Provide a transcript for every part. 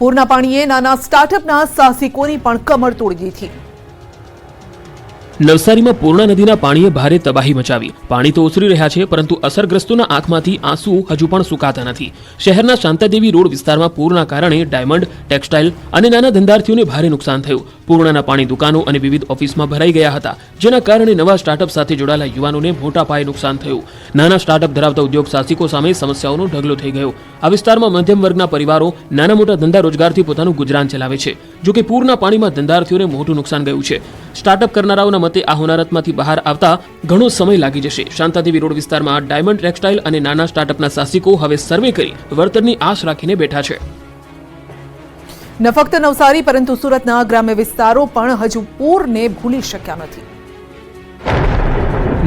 પૂરના પાણીએ નાના સ્ટાર્ટઅપના સાહસિકોની પણ કમર તોડી દીધી। નવસારીમાં પૂર્ણા નદીના પાણીએ ભારે તબાહી મચાવી। પાણી તો ઓસરી રહ્યા છે, પરંતુ અસરગ્રસ્તોના આંખમાંથી આંસુ હજુ પણ સુકાતા નથી। શહેરના શાંતાદેવી રોડ વિસ્તારમાં પૂરના કારણે ડાયમંડ, ટેક્સટાઇલ અને નાના ધંધાર્થીઓને ભારે નુકસાન થયું। પૂર્ણાના પાણી દુકાનો અને વિવિધ ઓફિસમાં ભરાઈ ગયા હતા, જેના કારણે નવા સ્ટાર્ટઅપ સાથે જોડાયેલા યુવાનોને મોટા પાયે નુકસાન થયું। નાના સ્ટાર્ટઅપ ધરાવતા ઉદ્યોગ સાહસિકો સામે સમસ્યાઓનો ઢગલો થઈ ગયો। આ વિસ્તારમાં મધ્યમ વર્ગના પરિવારો નાના મોટા ધંધા રોજગારથી પોતાનું ગુજરાન ચલાવે છે, જો કે પૂરના પાણીમાં ધંધાર્થીઓને મોટું નુકસાન ગયું છે। સ્ટાર્ટઅપ કરનારાઓના મતે આ હોનારતમાંથી બહાર આવતા ઘણો સમય લાગી જશે। શાંતાદેવી રોડ વિસ્તારમાં ડાયમંડ, ટેક્સટાઇલ અને નાના સ્ટાર્ટઅપના સાહસિકો હવે સર્વે કરી વળતરની આશ રાખીને બેઠા છે। ન ફક્ત નવસારી પરંતુ સુરતના ગ્રામ્ય વિસ્તારો પણ હજુ પૂરને ભૂલી શક્યા નથી।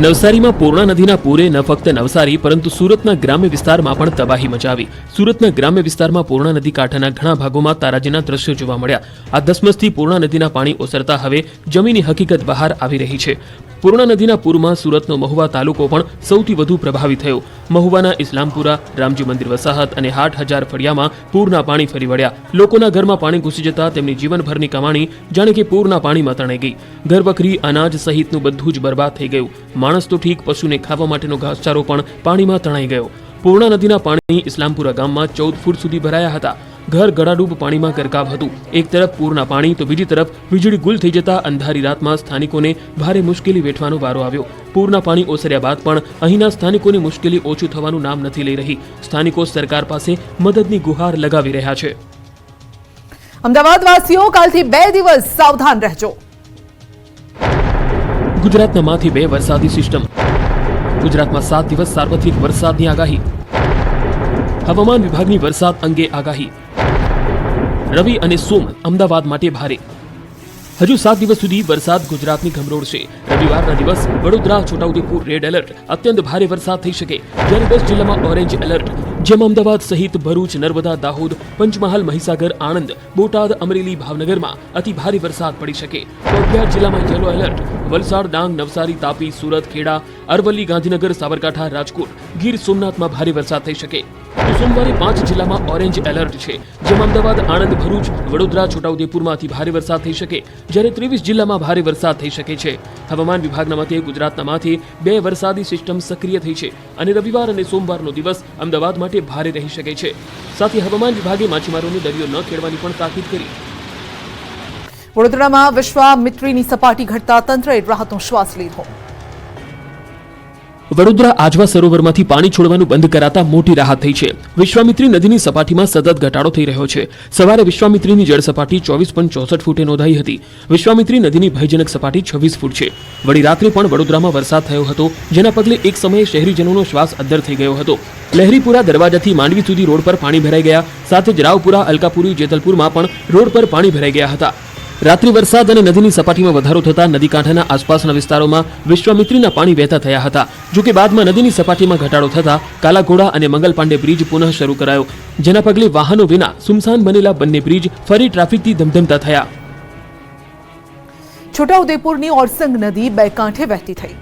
નવસારીમાં પૂર્ણા નદીના પૂરે ન ફક્ત નવસારી પરંતુ સુરતના ગ્રામ્ય વિસ્તારમાં પણ તબાહી મચાવી। સુરતના ગ્રામ્ય વિસ્તારમાં પૂર્ણા નદી કાંઠાના ઘણા ભાગોમાં તારાજીના દ્રશ્યો જોવા મળ્યા। આ ધસમસથી પૂર્ણા નદીના પાણી ઓસરતા હવે જમીની હકીકત બહાર આવી રહી છે। પૂર્ણા નદીના પૂરમાં સુરતનો મહુવા તાલુકો પણ સૌથી વધુ પ્રભાવિત થયો। મહુવાના ઇસ્લામપુરા, રામજી મંદિર વસાહત અને 8,000 ફળિયામાં પૂરના પાણી ફરી વળ્યા। લોકોના ઘરમાં પાણી ઘૂસી જતા તેમની જીવનભરની કમાણી જાણે કે પૂરના પાણીમાં તણાઈ ગઈ। ઘરવખરી, અનાજ સહિતનું બધું જ બરબાદ થઈ ગયું। માણસ તો ઠીક, પશુને ખાવા માટેનો ઘાસચારો પણ પાણીમાં તણાઈ ગયો। પૂર્ણા નદીના પાણી ઇસ્લામપુરા ગામમાં 14 ફૂટ સુધી ભરાયા હતા। ઘર ગળાડૂબ પાણીમાં ગરકાવ હતું। એક તરફ પૂરના પાણી તો બીજી તરફ વીજળી ગુલ થઈ જતા અંધારી રાતમાં સ્થાનિકોને ભારે મુશ્કેલી વેઠવાનો વારો આવ્યો। પૂરના પાણી ઓસર્યા બાદ પણ અહીંના સ્થાનિકોની મુશ્કેલી ઓછું થવાનું નામ નથી લઈ રહી। સ્થાનિકો સરકાર પાસે મદદની ગુહાર લગાવી રહ્યા છે। અમદાવાદવાસીઓ કાલથી 2 દિવસ સાવધાન રહેજો। ગુજરાતના માથી 2 વરસાદી સિસ્ટમ। ગુજરાતમાં 7 દિવસ સાર્વત્રિક વરસાદની આગાહી। હવામાન વિભાગની વરસાદ અંગે આગાહી। રવિ અને સોમ અમદાવાદ માટે ભારે। હજુ 7 દિવસ સુધી વરસાદ ગુજરાતની ગમરોડશે। રવિવારના દિવસ વડોદરા, છોટાઉદેપુર રેડ એલર્ટ, અત્યંત ભારે વરસાદ થઈ શકે, જ્યારે 10 જિલ્લામાં ઓરેન્જ એલર્ટ, જેમાં અમદાવાદ સહિત ભરૂચ, નર્મદા, દાહોદ, પંચમહાલ, મહીસાગર, આણંદ, બોટાદ, અમરેલી, ભાવનગરમાં અતિ ભારે વરસાદ પડી શકે। તો 11 જિલ્લામાં યલો એલર્ટ, વલસાડ, ડાંગ, નવસારી, તાપી, સુરત, ખેડા, અરવલ્લી, ગાંધીનગર, સાબરકાંઠા, રાજકોટ, ગીર સોમનાથમાં ભારે વરસાદ થઈ શકે। તો સોમવારે 5 જિલ્લામાં ઓરેન્જ એલર્ટ છે, જેમાં અમદાવાદ, આણંદ, ભરૂચ, વડોદરા, છોટાઉદેપુરમાં અતિ ભારે વરસાદ થઈ શકે, જ્યારે 23 જિલ્લામાં ભારે વરસાદ થઈ શકે છે। હવામાન વિભાગના મતે ગુજરાતના માથે 2 વરસાદી સિસ્ટમ સક્રિય થઈ છે અને રવિવાર અને સોમવારનો દિવસ અમદાવાદ માટે ભારે રહી શકે છે। સાથે હવામાન વિભાગે માછીમારોને દરિયો ન ખેડવાની પણ તાકીદ કરી। વડોદરામાં વિશ્વામિત્રીની સપાટી ઘટતા તંત્રએ રાહતનો શ્વાસ લીધો। વડોદરા આજવા સરોવરમાંથી પાણી છોડવાનું બંધ કરાતા મોટી રાહત થઈ છે। વિશ્વામિત્રી નદીની સપાટીમાં સતત ઘટાડો થઈ રહ્યો છે। સવારે વિશ્વામિત્રીની જળ સપાટી 24.64 ફૂટે નોંધાઈ હતી। વિશ્વામિત્રી નદીની ભયજનક સપાટી 26 ફૂટ છે। વળી રાત્રે પણ વડોદરામાં વરસાદ થયો હતો, જેના પગલે એક સમયે શહેરીજનોનો શ્વાસ અદ્ધર થઈ ગયો હતો। લહેરીપુરા દરવાજાથી માંડવી સુધી રોડ પર પાણી ભરાઈ ગયા, સાથે જ રાવપુરા, અલકાપુરી, જેતલપુરમાં પણ રોડ પર પાણી ભરાઈ ગયા હતા। રાત્રિ વરસાદ અને નદીની સપાટીમાં વધારો થતા નદી કાંઠાના આસપાસના વિસ્તારોમાં વિશ્વામિત્રીના પાણી વહેતા થયા હતા। જો કે બાદમાં નદીની સપાટીમાં ઘટાડો થતા કાલાઘોડા અને મંગલ પાંડે બ્રિજ પુનઃ શરૂ કરાયો, જેના પગલે વાહનો વિના સુમસાન બનેલા બંને બ્રિજ ફરી ટ્રાફિકથી ધમધમતા થયા। છોટાઉદેપુરની ઓરસંગ નદી 2 કાંઠે વહેતી થઈ।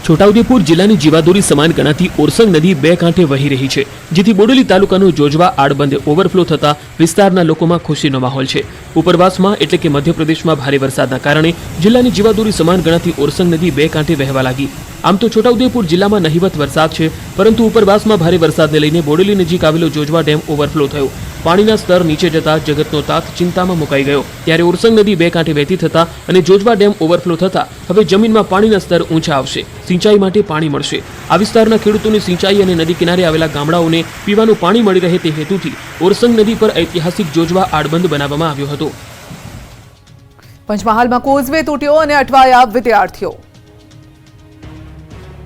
છોટાઉદેપુર જિલ્લાની જીવાદોરી સમાન ગણાતી ઓરસંગ નદી 2 કાંઠે વહી રહી છે, જેથી બોડેલી તાલુકાનું જોજવા આડબંધ ઓવરફ્લો થતા વિસ્તારના લોકોમાં ખુશીનો માહોલ છે। ઉપરવાસમાં એટલે કે મધ્યપ્રદેશમાં ભારે વરસાદના કારણે જિલ્લાની જીવાદોરી સમાન ગણાતી ઓરસંગ નદી 2 કાંઠે વહેવા લાગી। આમ તો છોટાઉદેપુર જિલ્લામાં નહિવત વરસાદ છે, પરંતુ ઉપરવાસમાં ભારે વરસાદને લઈને બોડેલી નજીક આવેલો જોજવા ડેમ ઓવરફ્લો થયો। પાણીના સ્તર નીચે જતા જગતનો તાત ચિંતામાં મુકાઈ ગયો, ત્યારે ઓરસંગ નદી 2 કાંઠે વહેતી થતા અને જોજવા ડેમ ઓવરફ્લો થતા હવે જમીનમાં પાણીના સ્તર ઊંચા આવશે, સિંચાઈ માટે પાણી મળશે। આ વિસ્તારના ખેડૂતોની સિંચાઈ અને નદી કિનારે આવેલા ગામડાઓને પીવાનું પાણી મળી રહે તે હેતુથી ઓરસંગ નદી પર ઐતિહાસિક જોજવા આડબંધ બનાવવામાં આવ્યો હતો। પંચમહાલમાં કોઝવે તૂટ્યો અને અટવાયા વિદ્યાર્થીઓ।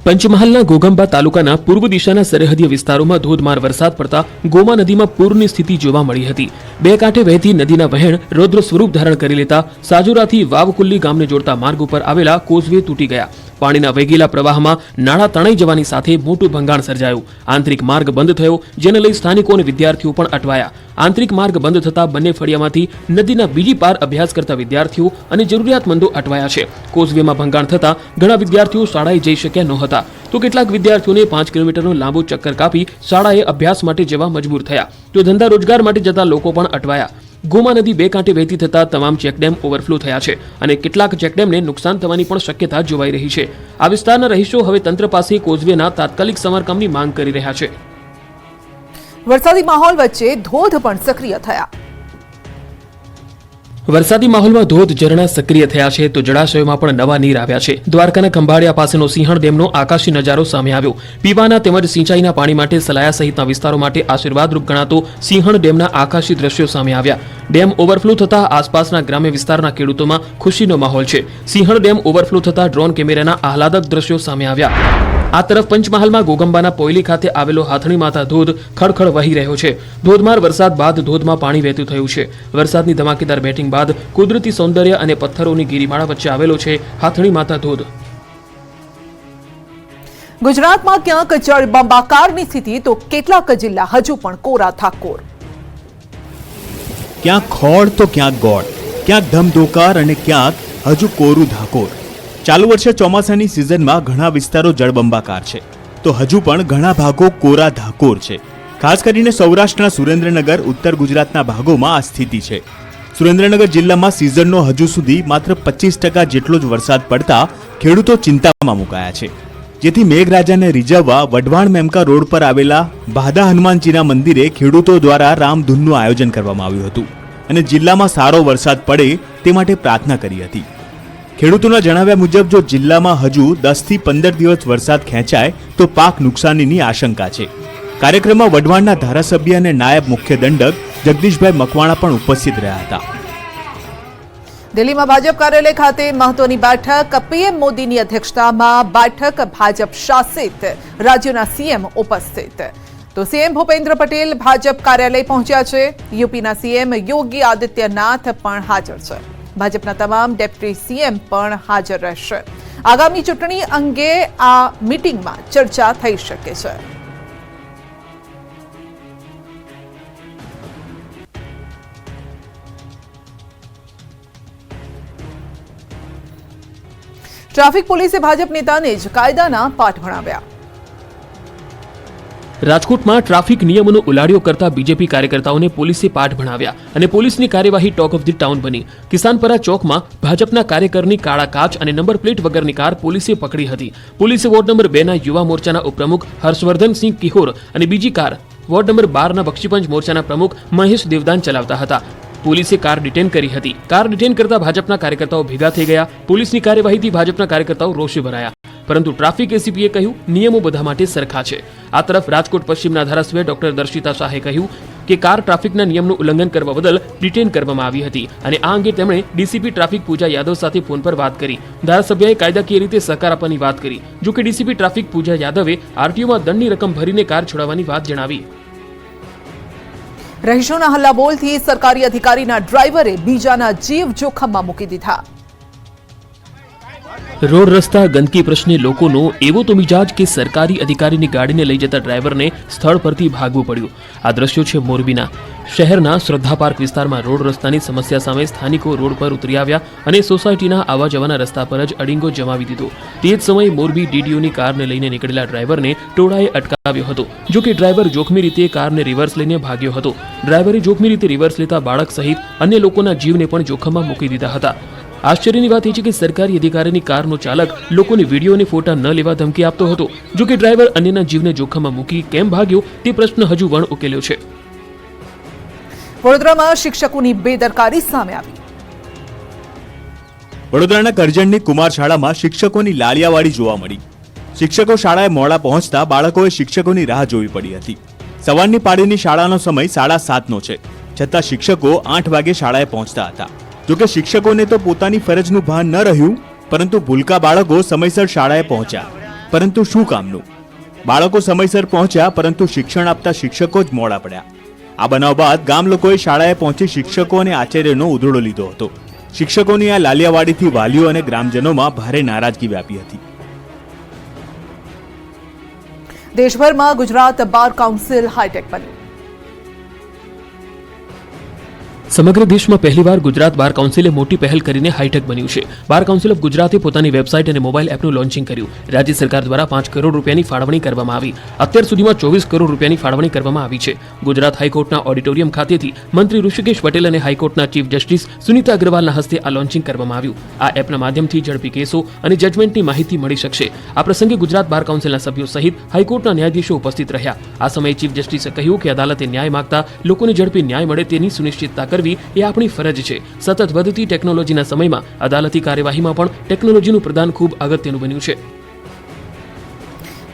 પંચમહાલના ઘોઘંબા તાલુકાના પૂર્વ દિશાના સરહદીય વિસ્તારોમાં ધોધમાર વરસાદ પડતા ગોમા નદીમાં પૂરની સ્થિતિ જોવા મળી હતી। 2 કાંઠે વહેતી નદીના વહેણ રૌદ્ર સ્વરૂપ ધારણ કરી લેતા સાજુરાથી વાવકુલ્લી ગામને જોડતા માર્ગ ઉપર આવેલા કોઝવે તૂટી ગયા। પાણીના વેગીલા પ્રવાહમાં નાળા તણાઈ જવાની સાથે મોટું ભંગાણ સર્જાયું. આંતરિક માર્ગ બંધ થયો, જેને લઈ સ્થાનિકો અને વિદ્યાર્થીઓ પણ અટવાયા. આંતરિક માર્ગ બંધ થતા બંને ફળિયામાંથી નદીના બીજી પાર અભ્યાસ કરતા વિદ્યાર્થીઓ અને જરૂરિયાતમંદો અટવાયા છે. કોઝવેમાં ભંગાણ થતા ઘણા વિદ્યાર્થીઓ શાળાએ જઈ શક્યા નહોતા, તો કેટલાક વિદ્યાર્થીઓને 5 કિલોમીટરનો લાંબો ચક્કર કાપી શાળાએ અભ્યાસ માટે જવા મજબૂર થયા. તો ધંધા રોજગાર માટે જતા લોકો પણ અટવાયા. ગોમા નદી બે કાંઠે વહેતી થતા તમામ ચેકડેમ ઓવરફ્લો થયા છે અને કેટલાક ચેકડેમને નુકસાન થવાની પણ શક્યતા જોવાઈ રહી છે. આ વિસ્તારના રહીશો હવે તંત્ર પાસે કોઝવેના તાત્કાલિક સમારકામની માંગ કરી રહ્યા છે. વરસાદી માહોલ વચ્ચે ધોધ પણ સક્રિય થયા. વરસાદી માહોલમાં ધોધ ઝરણા સક્રિય થયા છે, તો જળાશયોમાં પણ નવા નીર આવ્યા છે. દ્વારકાના ખંભાળિયા પાસેનો સિંહણ ડેમનો આકાશી નજારો સામે આવ્યો. પીવાના તેમજ સિંચાઈના પાણી માટે સલાયા સહિતના વિસ્તારો માટે આશીર્વાદરૂપ ગણાતો સિંહણ ડેમના આકાશી દ્રશ્યો સામે આવ્યા. ડેમ ઓવરફ્લો થતા આસપાસના ગ્રામ્ય વિસ્તારના ખેડૂતોમાં ખુશીનો માહોલ છે. સિંહણ ડેમ ઓવરફ્લો થતા ડ્રોન કેમેરાના આહલાદક દ્રશ્યો સામે આવ્યા. આ તરફ પંચમહાલમાં ગોગંબાના પોયલી ખાતે આવેલો હાથણી માતા ધોધ ખડખડ વહી રહ્યો છે. ધોધમાર વરસાદ બાદ ધોધમાં પાણી વહેતું થયું છે. વરસાદની ધમાકેદાર બેટિંગ બાદ કુદરતી સૌંદર્ય અને પથ્થરોની ગિરિમાળા વચ્ચે આવેલો છે હાથણી માતા ધોધ. ગુજરાતમાં ક્યાંક જળબંબાકારની સ્થિતિ, તો કેટલાક જિલ્લા હજુ પણ કોરા ધાકોર. ક્યાંક ખોળ તો ક્યાંક ગોળ, ક્યાંક ધમધોકાર અને ક્યાંક હજુ કોરું ધાકોર. ચાલુ વર્ષે ચોમાસાની સિઝનમાં ઘણા વિસ્તારો જળબંબાકાર છે, તો હજુ પણ ઘણા ભાગો કોરા ધાકોર છે. ખાસ કરીને સૌરાષ્ટ્રના સુરેન્દ્રનગર, ઉત્તર ગુજરાતના ભાગોમાં આ સ્થિતિ છે. સુરેન્દ્રનગર જિલ્લામાં સિઝનનો હજુ સુધી માત્ર 25% જેટલો જ વરસાદ પડતા ખેડૂતો ચિંતામાં મુકાયા છે. જેથી મેઘરાજાને રીઝવવા વઢવાણ મેમકા રોડ પર આવેલા ભાદા હનુમાનજીના મંદિરે ખેડૂતો દ્વારા રામધૂનનું આયોજન કરવામાં આવ્યું હતું અને જિલ્લામાં સારો વરસાદ પડે તે માટે પ્રાર્થના કરી હતી. ખેડૂતોના જણાવ્યા મુજબ જો જિલ્લામાં હજુ 10 થી 15 દિવસ વરસાદ ખેંચાય તો પાક નુકસાનીની આશંકા છે. કાર્યક્રમમાં વઢવાણના ધારાસભ્ય અને નાયબ મુખ્ય દંડક જગદીશભાઈ મકવાણા પણ ઉપસ્થિત રહ્યા હતા. દિલ્હીમાં ભાજપ કાર્યાલય ખાતે મહત્વની બેઠક. પીએમ મોદીની અધ્યક્ષતામાં બેઠક. ભાજપ શાસિત રાજ્યોના સીએમ ઉપસ્થિત. તો સીએમ ભૂપેન્દ્ર પટેલ ભાજપ કાર્યાલય પહોંચ્યા છે. યુપીના સીએમ યોગી આદિત્યનાથ પણ હાજર છે. ભાજપના તમામ ડેપ્યુટી સીએમ પણ હાજર રહેશે. આગામી ચૂંટણી અંગે આ મીટિંગમાં ચર્ચા થઈ શકે છે. ટ્રાફિક પોલીસે ભાજપ નેતાને જ કાયદાના પાઠ ભણાવ્યા. રાજકોટમાં ટ્રાફિક નિયમોનો ઉલાળ્યો કરતા બીજેપી કાર્યકર્તાઓને પોલીસે પાઠ ભણાવ્યા અને પોલીસની કાર્યવાહી ટોક ઓફ ધી ટાઉન બની. કિસાનપરા ચોકમાં ભાજપના કાર્યકરની કાળા કાચ અને નંબર પ્લેટ વગરની કાર પોલીસે પકડી હતી. પોલીસે વોર્ડ નંબર 2 ના યુવા મોરચાના ઉપપ્રમુખ હર્ષવર્ધનસિંહ કિહોર અને બીજી કાર વોર્ડ નંબર 12 ના બક્ષીપંચ મોરચાના પ્રમુખ મહેશ દેવદાન ચલાવતા હતા. પોલીસે કાર ડિટેન કરી હતી. કાર ડિટેન કરતા ભાજપના કાર્યકર્તાઓ ભેગા થઈ ગયા. પોલીસની કાર્યવાહીથી ભાજપના કાર્યકર્તાઓ રોષે ભરાયા, પરંતુ ટ્રાફિક એસીપીએ કહ્યું નિયમો બધા માટે સરખા છે. આ તરફ રાજકોટ પશ્ચિમના ધારાસભ્ય ડોક્ટર દર્શિતા શાહે કહ્યું કે કાર ટ્રાફિકના નિયમનું ઉલ્લંઘન કરવા બદલ ડિટેન કરવામાં આવી હતી અને આ અંગે તેમણે ડીસીપી ટ્રાફિક પૂજા યાદવ સાથે ફોન પર વાત કરી. ધારાસભ્યએ કાયદાકીય રીતે સહકાર આપવાની વાત કરી. જો કે ડીસીપી ટ્રાફિક પૂજા યાદવે આરટીઓમાં દંડની રકમ ભરીને કાર છોડાવવાની વાત જણાવી. રહીશોના હલ્લાબોલથી સરકારી અધિકારીના ડ્રાઈવરે બીજાના જીવ જોખમમાં મૂકી દીધા. રોડ રસ્તા ગંદકી પ્રશ્ને લોકોનો એવો તો મિજાજ કે સરકારી અધિકારીની ગાડીને લઈ જતા ડ્રાઈવરને સ્થળ પરથી ભાગવું પડ્યું. આ દ્રશ્યો છે મોરબીના. શહેરના શ્રદ્ધા પાર્ક વિસ્તારમાં રોડ રસ્તાની સમસ્યા સામે સ્થાનિકો રોડ પર ઉતરી આવ્યા અને સોસાયટીના આવવા જવાના રસ્તા પર જ અડીંગો જમાવી દીધો. તે જ સમયે મોરબી ડીડીઓની કારને લઈને નીકળેલા ડ્રાઈવરને ટોળાએ અટકાવ્યો હતો. જો કે ડ્રાઈવર જોખમી રીતે કારને રિવર્સ લઈને ભાગ્યો હતો. ડ્રાઈવરે જોખમી રીતે રિવર્સ લેતા બાળક સહિત અન્ય લોકોના જીવને પણ જોખમમાં મૂકી દીધા હતા. આશ્ચર્યની વાત એ છે કે સરકારી અધિકારીની કારનો ચાલક લોકોને વિડીયો અને ફોટા ન લેવા ધમકી આપતો હતો. જો કે ડ્રાઈવર અન્યના જીવને જોખમમાં મૂકી કેમ ભાગ્યો તે પ્રશ્ન હજુ વણ ઉકેલ્યો છે. વડોદરામાં શિક્ષકોની બેદરકારી સામે આવી. વડોદરાના કરજણની કુમાર શાળામાં શિક્ષકોની લાલિયાવાડી જોવા મળી. શિક્ષકો શાળાએ મોડા પહોંચતા બાળકોએ શિક્ષકોની રાહ જોવી પડી હતી. સવારની પાળીની શાળાનો સમય 7:30નો છે, છતાં શિક્ષકો 8 વાગે શાળાએ પહોંચતા હતા. જોકે શિક્ષકોને તો પોતાની ફરજનું ભાન ન રહ્યું, પરંતુ ભૂલકા બાળકો સમયસર શાળાએ પહોંચ્યા, પરંતુ શું કામનું? બાળકો સમયસર પહોંચ્યા, પરંતુ શિક્ષણ આપતા શિક્ષકો જ મોડા પડ્યા. આ બનાવ બાદ ગામ લોકોએ શાળાએ પહોંચી શિક્ષકો અને આચાર્યનો ઉધડો લીધો હતો. શિક્ષકોની આ લાલિયાવાડીથી વાલીઓ અને ગ્રામજનોમાં ભારે નારાજગી વ્યાપી હતી. દેશભરમાં ગુજરાત બાર કાઉન્સિલ હાઈટેક બન્યું. સમગ્ર દેશમાં પહેલીવાર ગુજરાત બાર કાઉન્સિલે મોટી પહેલ કરીને હાઈટેક બન્યું છે. બાર કાઉન્સિલ ઓફ ગુજરાતે પોતાની વેબસાઇટ અને મોબાઈલ એપનું લોન્ચિંગ કર્યું. રાજ્ય સરકાર દ્વારા 5 કરોડ રૂપિયાની ફાળવણી કરવામાં આવી. અત્યાર સુધીમાં 24 કરોડ રૂપિયાની ફાળવણી કરવામાં આવી છે. ગુજરાત હાઈકોર્ટના ઓડિટોરિયમ ખાતેથી મંત્રી ઋષિકેશ પટેલ અને હાઈકોર્ટના ચીફ જસ્ટિસ સુનીતા અગ્રવાલના હસ્તે આ લોન્ચિંગ કરવામાં આવ્યું. આ એપના માધ્યમથી ઝડપી કેસો અને જજમેન્ટની માહિતી મળી શકશે. આ પ્રસંગે ગુજરાત બાર કાઉન્સિલના સભ્યો સહિત હાઈકોર્ટના ન્યાયાધીશો ઉપસ્થિત રહ્યા. આ સમયે ચીફ જસ્ટિસે કહ્યું કે અદાલતે ન્યાય માંગતા લોકોને ઝડપી ન્યાય મળે તેની સુનિશ્ચિતતા કરવી એ આપણી ફરજ છે. સતત વધતી ટેકનોલોજીના સમયમાં અદાલતી કાર્યવાહીમાં પણ ટેકનોલોજીનું પ્રદાન ખૂબ અગત્યનું બન્યું છે.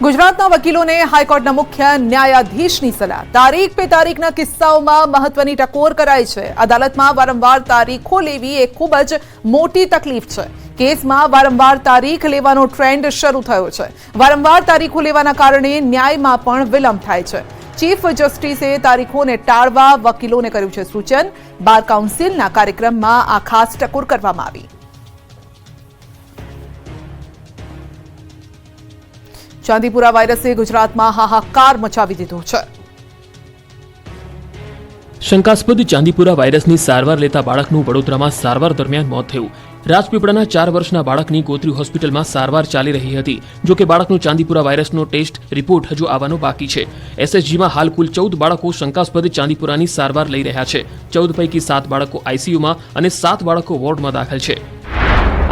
ગુજરાતના વકીલોને હાઈકોર્ટના મુખ્ય ન્યાયાધીશની સલાહ. તારીખ પે તારીખના કિસ્સાઓમાં મહત્વની ટકોર કરાય છે. અદાલતમાં વારંવાર તારીખો લેવી એ ખૂબ જ મોટી તકલીફ છે. કેસમાં વારંવાર તારીખ લેવાનો ટ્રેન્ડ શરૂ થયો છે. વારંવાર તારીખો લેવાના કારણે ન્યાયમાં પણ વિલંબ થાય છે. ચીફ જસ્ટિસે તારીખોને ટાળવા વકીલોને કર્યું છે સૂચન. બાર કાઉન્સિલના કાર્યક્રમમાં આ ખાસ ટકોર કરવામાં આવી. ચાંદીપુરા વાયરસે ગુજરાતમાં હાહાકાર મચાવી દીધો છે. શંકાસ્પદ ચાંદીપુરા વાયરસની સારવાર લેતા બાળકનું વડોદરામાં સારવાર દરમિયાન મોત થયું. રાજપીપળાના 4 વર્ષના બાળકની ગોત્રી હોસ્પિટલમાં સારવાર ચાલી રહી હતી. જો કે બાળકનો ચાંદીપુરા વાયરસનો ટેસ્ટ રિપોર્ટ હજુ આવવાનો બાકી છે. એસએસજીમાં હાલ કુલ 14 બાળકો શંકાસ્પદ ચાંદીપુરાની સારવાર લઈ રહ્યા છે. 14 પૈકી 7 બાળકો આઈસીયુમાં અને 7 બાળકો વોર્ડમાં દાખલ છે.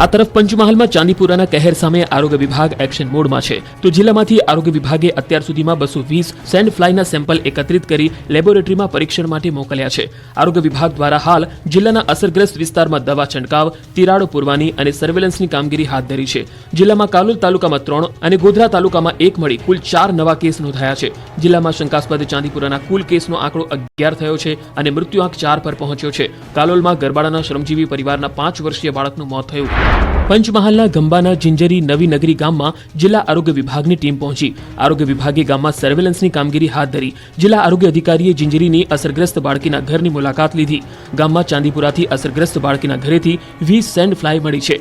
આ તરફ પંચમહાલમાં ચાંદીપુરાના કહેર સામે આરોગ્ય વિભાગ એક્શન મોડમાં છે. તો જિલ્લામાંથી આરોગ્ય વિભાગે અત્યાર સુધીમાં 220 સેન્ડ ફ્લાયના સેમ્પલ એકત્રિત કરી લેબોરેટરીમાં પરીક્ષણ માટે મોકલ્યા છે. આરોગ્ય વિભાગ દ્વારા હાલ જિલ્લાના અસરગ્રસ્ત વિસ્તારમાં દવા છંટકાવ, તિરાડો પૂરવાની અને સર્વેલન્સની કામગીરી હાથ ધરી છે. જિલ્લામાં કાલોલ તાલુકામાં 3 અને ગોધરા તાલુકામાં 1 મળી કુલ 4 નવા કેસ નોંધાયા છે. જિલ્લામાં શંકાસ્પદ ચાંદીપુરાના કુલ કેસનો આંકડો 11 થયો છે અને મૃત્યુઆંક 4 પર પહોંચ્યો છે. કાલોલમાં ગરબાડાના શ્રમજીવી પરિવારના 5 વર્ષીય બાળકનું મોત થયું. પંચમહાલના ગંબાના જિંજરી નવી નગરી ગામમાં જિલ્લા આરોગ્ય વિભાગની ટીમ પહોંચી. આરોગ્ય વિભાગે ગામમાં સર્વેલન્સની કામગીરી હાથ ધરી. જિલ્લા આરોગ્ય અધિકારીએ જિંજરીની અસરગ્રસ્ત બાળકીના ઘરની મુલાકાત લીધી. ગામમાં ચાંદીપુરાથી અસરગ્રસ્ત બાળકીના ઘરેથી 20 સેન્ડ ફ્લાય મળી છે.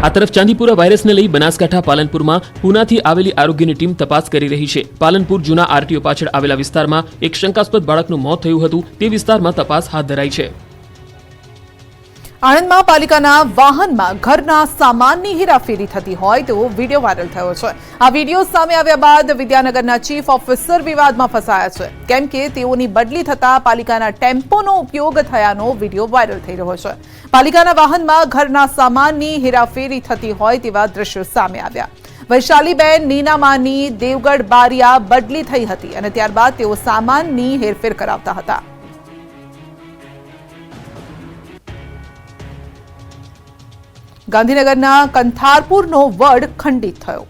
આ તરફ ચાંદીપુરા વાયરસને લઈ બનાસકાંઠા પાલનપુરમાં પૂનાથી આવેલી આરોગ્યની ટીમ તપાસ કરી રહી છે. પાલનપુર જૂના આરટીઓ પાછળ આવેલા વિસ્તારમાં એક શંકાસ્પદ બાળકનું મોત થયું હતું. તે વિસ્તારમાં તપાસ હાથ ધરાઈ છે. આણંદમાં પાલિકાના વાહનમાં ઘરના સામાનની હેરાફેરી થતી હોય તેવો વિડીયો વાયરલ થયો છે. આ વિડીયો સામે આવ્યા બાદ વિદ્યાનગરના ચીફ ઓફિસર વિવાદમાં ફસાયા છે. કેમ કે તેઓની બદલી થતા પાલિકાના ટેમ્પોનો ઉપયોગ થયાનો વિડીયો વાયરલ થઈ રહ્યો છે. પાલિકાના વાહનમાં ઘરના સામાનની હેરાફેરી થતી હોય તેવા દ્રશ્યો સામે આવ્યા. વૈશાલીબેન નીનામાની દેવગઢ બારિયા બદલી થઈ હતી અને ત્યારબાદ તેઓ સામાનની હેરફેર કરાવતા હતા. ગાંધીનગરના કંથારપુરનો વડ ખંડિત થયો.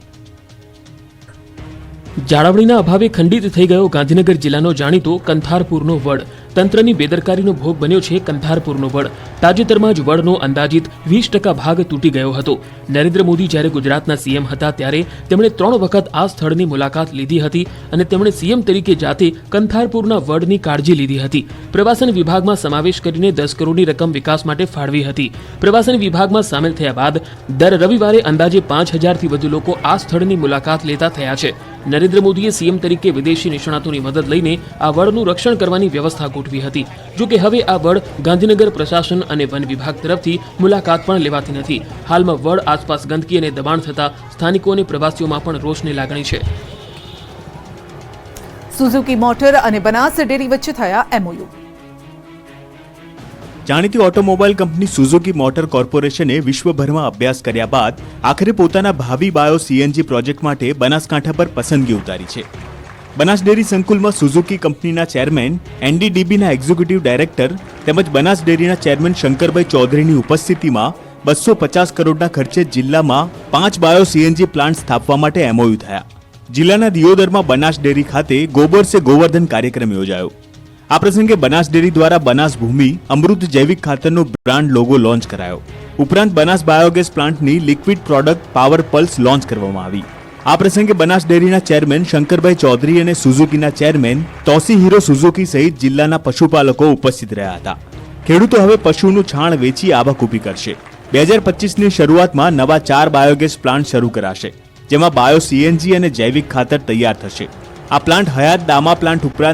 જાળવણીના અભાવે ખંડિત થઈ ગયો ગાંધીનગર જિલ્લાનો જાણીતો કંથારપુરનો વડ. તંત્રની બેદરકારીનો ભોગ બન્યો છે કંથારપુરનો વડ. તાજેતરમાં જ વડનો અંદાજિત 20% ભાગ તૂટી ગયો હતો. નરેન્દ્ર મોદી જ્યારે ગુજરાતના સીએમ હતા ત્યારે તેમણે 3 વખત આ સ્થળની મુલાકાત લીધી હતી અને તેમણે સીએમ તરીકે જાતે કંથારપુરના વડની કાળજી લીધી હતી. પ્રવાસન વિભાગમાં સમાવેશ કરીને 10 કરોડની રકમ વિકાસ માટે ફાળવી હતી. પ્રવાસન વિભાગમાં સામેલ થયા બાદ દર રવિવારે અંદાજે 5000થી વધુ લોકો આ સ્થળની મુલાકાત લેતા થયા છે. નરેન્દ્ર મોદીએ સીએમ તરીકે વિદેશી નિષ્ણાતોની મદદ લઈને આ વડનું રક્ષણ કરવાની વ્યવસ્થા ગોઠવી હતી. જો કે હવે આ વડ ગાંધીનગર પ્રશાસન અને વન વિભાગ તરફથી મુલાકાત પણ લેવાતી નથી. હાલમાં વડ આસપાસ ગંદકી અને દબાણ થતા સ્થાનિકો અને પ્રવાસીઓમાં પણ રોષની લાગણી છે. સુઝુકી મોટર અને બનાસ ડેરી વચ્ચે થયા એમઓયુ. જાણીતી ઓટોમોબાઈલ કંપની સુઝુકી મોટર કોર્પોરેશને વિશ્વભરમાં અભ્યાસ કર્યા બાદ આખરે પોતાના ભાવિ બાયો સીએનજી પ્રોજેક્ટ માટે બનાસકાંઠા પર પસંદગી ઉતારી છે. બનાસ ડેરી સંકુલમાં સુઝુકી કંપનીના ચેરમેન, એનડીડીબીના એક્ઝિક્યુટિવ ડાયરેક્ટર તેમજ બનાસ ડેરીના ચેરમેન શંકરભાઈ ચૌધરીની ઉપસ્થિતિમાં 250 કરોડના ખર્ચે જિલ્લામાં 5 બાયો સીએનજી પ્લાન્ટ સ્થાપવા માટે એમઓયુ થયા. જિલ્લાના દિયોદરમાં બનાસ ડેરી ખાતે ગોબર સે ગોવર્ધન કાર્યક્રમ યોજાયો. આ પ્રસંગે બનાસ ડેરી દ્વારા બનાસ ભૂમિ અમૃત જૈવિક ખાતરનો બ્રાન્ડ લોગો લોન્ચ કરાયો. ઉપરાંત બનાસ બાયોગેસ પ્લાન્ટની liquid product power pulse launch કરવામાં આવી. આ પ્રસંગે બનાસ ડેરીના ચેરમેન શંકરભાઈ ચૌધરી અને સુઝુકીના ચેરમેન તોસીહિરો સુઝુકી સહિત જિલ્લાના પશુપાલકો ઉપસ્થિત રહ્યા હતા. ખેડૂતો હવે પશુનું છાણ વેચી આવક ઊભી કરશે. 2025ની શરૂઆતમાં નવા 4 બાયોગેસ પ્લાન્ટ શરૂ કરાશે, જેમાં બાયો સીએનજી અને જૈવિક ખાતર તૈયાર થશે. આ પ્લાન્ટ હયાત દામા પ્લાન્ટ ઉપરાંત